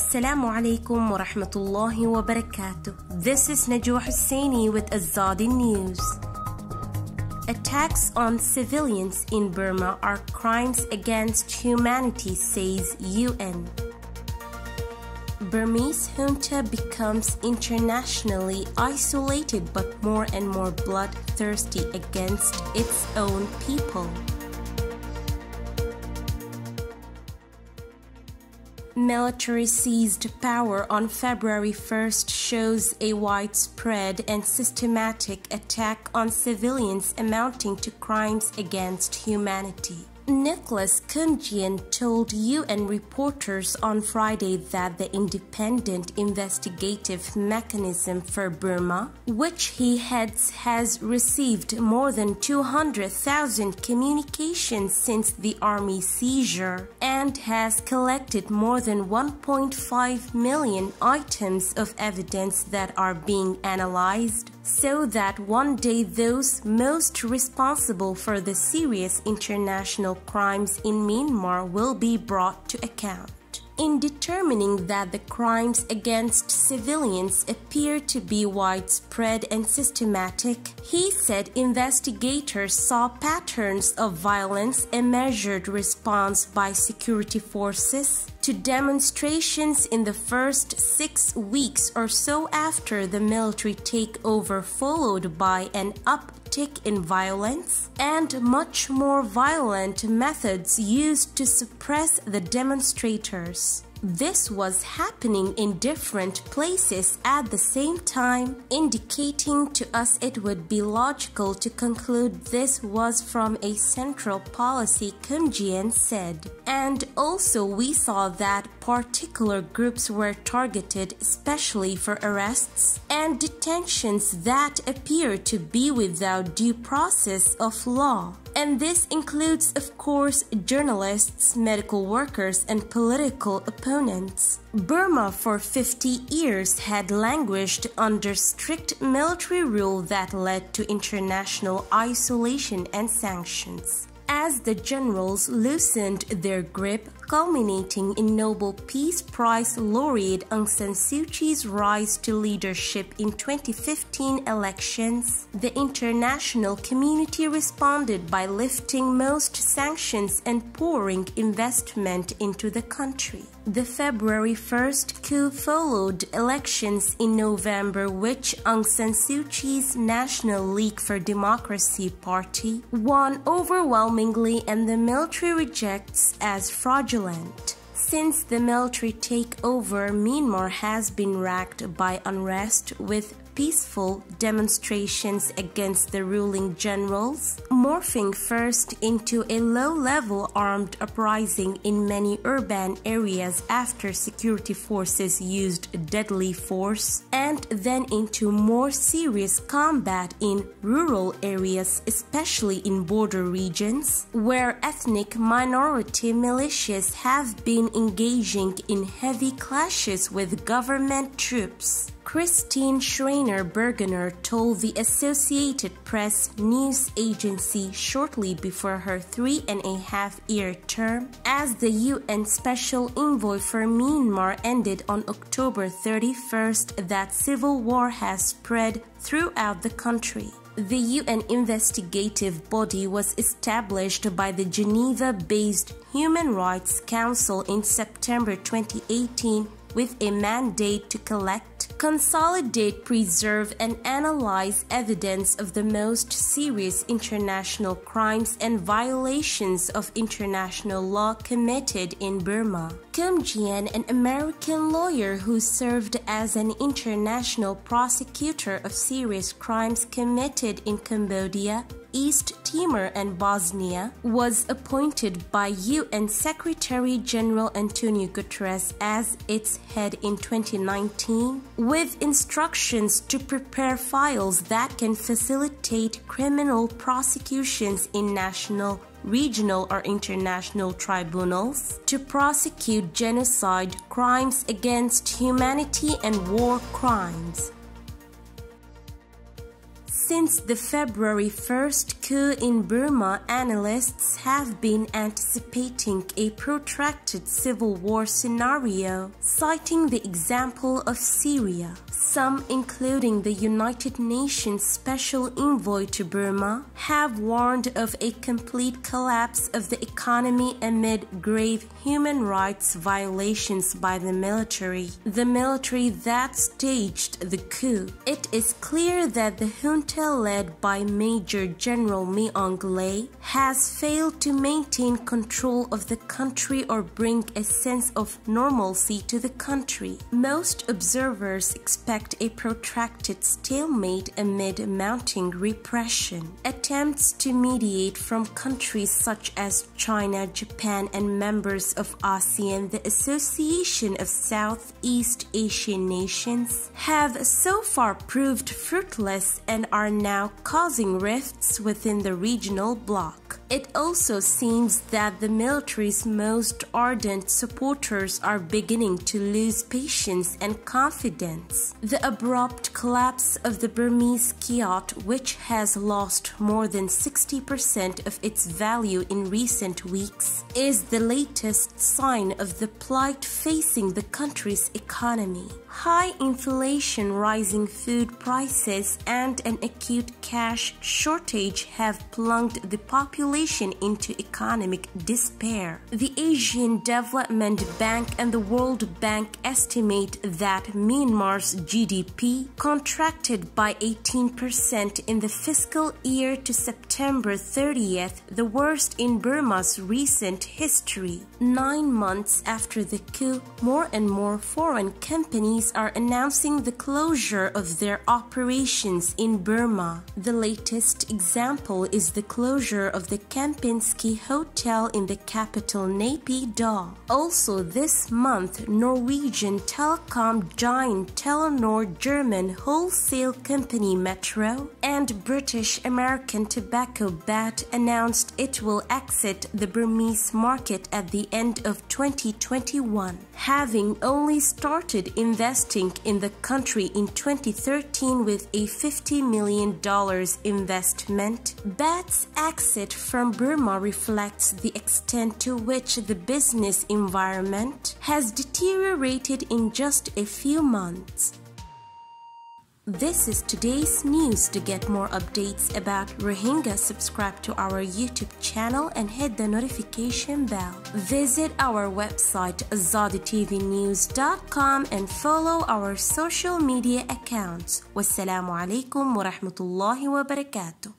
Assalamu alaikum wa rahmatullahi wa barakatuh. This is Najwa Husseini with Azadi News. Attacks on civilians in Burma are crimes against humanity, says UN. Burmese junta becomes internationally isolated but more and more bloodthirsty against its own people. Military seized power on February 1st shows a widespread and systematic attack on civilians amounting to crimes against humanity. Nicholas Koumjian told UN reporters on Friday that the Independent Investigative Mechanism for Burma, which he heads, has received more than 200,000 communications since the army seizure and has collected more than 1.5 million items of evidence that are being analyzed, so that one day those most responsible for the serious international crimes in Myanmar will be brought to account. In determining that the crimes against civilians appear to be widespread and systematic, he said investigators saw patterns of violence, a measured response by security forces to demonstrations in the first 6 weeks or so after the military takeover, followed by an uptick in violence and much more violent methods used to suppress the demonstrators. This was happening in different places at the same time, indicating to us it would be logical to conclude this was from a central policy, Koumjian said. And also we saw that particular groups were targeted, especially for arrests and detentions that appear to be without due process of law. And this includes, of course, journalists, medical workers, and political opponents. Burma for 50 years had languished under strict military rule that led to international isolation and sanctions. As the generals loosened their grip, culminating in Nobel Peace Prize laureate Aung San Suu Kyi's rise to leadership in 2015 elections, the international community responded by lifting most sanctions and pouring investment into the country. The February 1st coup followed elections in November, which Aung San Suu Kyi's National League for Democracy party won overwhelmingly, and the military rejects as fraudulent. Since the military takeover, Myanmar has been racked by unrest, with peaceful demonstrations against the ruling generals morphing first into a low-level armed uprising in many urban areas after security forces used deadly force, and then into more serious combat in rural areas, especially in border regions, where ethnic minority militias have been engaging in heavy clashes with government troops. Christine Schreiner-Bergener told the Associated Press news agency shortly before her 3.5-year term as the UN Special Envoy for Myanmar ended on October 31st that civil war has spread throughout the country. The UN investigative body was established by the Geneva-based Human Rights Council in September 2018 with a mandate to collect, consolidate, preserve, and analyze evidence of the most serious international crimes and violations of international law committed in Burma. Koumjian, an American lawyer who served as an international prosecutor of serious crimes committed in Cambodia, East Timor and Bosnia, was appointed by UN Secretary General Antonio Guterres as its head in 2019, with instructions to prepare files that can facilitate criminal prosecutions in national, regional, or international tribunals to prosecute genocide, crimes against humanity, and war crimes. Since the February 1st coup in Burma, analysts have been anticipating a protracted civil war scenario, citing the example of Syria. Some, including the United Nations Special Envoy to Burma, have warned of a complete collapse of the economy amid grave human rights violations by the military that staged the coup. It is clear that the junta led by Major General Myong Llay has failed to maintain control of the country or bring a sense of normalcy to the country. Most observers expect a protracted stalemate amid mounting repression. Attempts to mediate from countries such as China, Japan, and members of ASEAN, the Association of Southeast Asian Nations, have so far proved fruitless and are now causing rifts within the regional bloc. It also seems that the military's most ardent supporters are beginning to lose patience and confidence. The abrupt collapse of the Burmese kyat, which has lost more than 60% of its value in recent weeks, is the latest sign of the plight facing the country's economy. High inflation, rising food prices, and an acute cash shortage have plunged the population into economic despair. The Asian Development Bank and the World Bank estimate that Myanmar's GDP contracted by 18% in the fiscal year to September 30th, the worst in Burma's recent history. 9 months after the coup, more and more foreign companies are announcing the closure of their operations in Burma. The latest example is the closure of the Kempinski Hotel in the capital Naypyidaw. Also this month, Norwegian telecom giant Telenor, German wholesale company Metro, and British American tobacco BAT announced it will exit the Burmese market at the end of 2021, having only started investing in the country in 2013 with a $50 million investment. BAT's exit from Burma reflects the extent to which the business environment has deteriorated in just a few months. This is today's news. To get more updates about Rohingya, subscribe to our YouTube channel and hit the notification bell. Visit our website azaditvnews.com and follow our social media accounts. Wassalamu alaikum wa rahmatullahi wa barakatuh.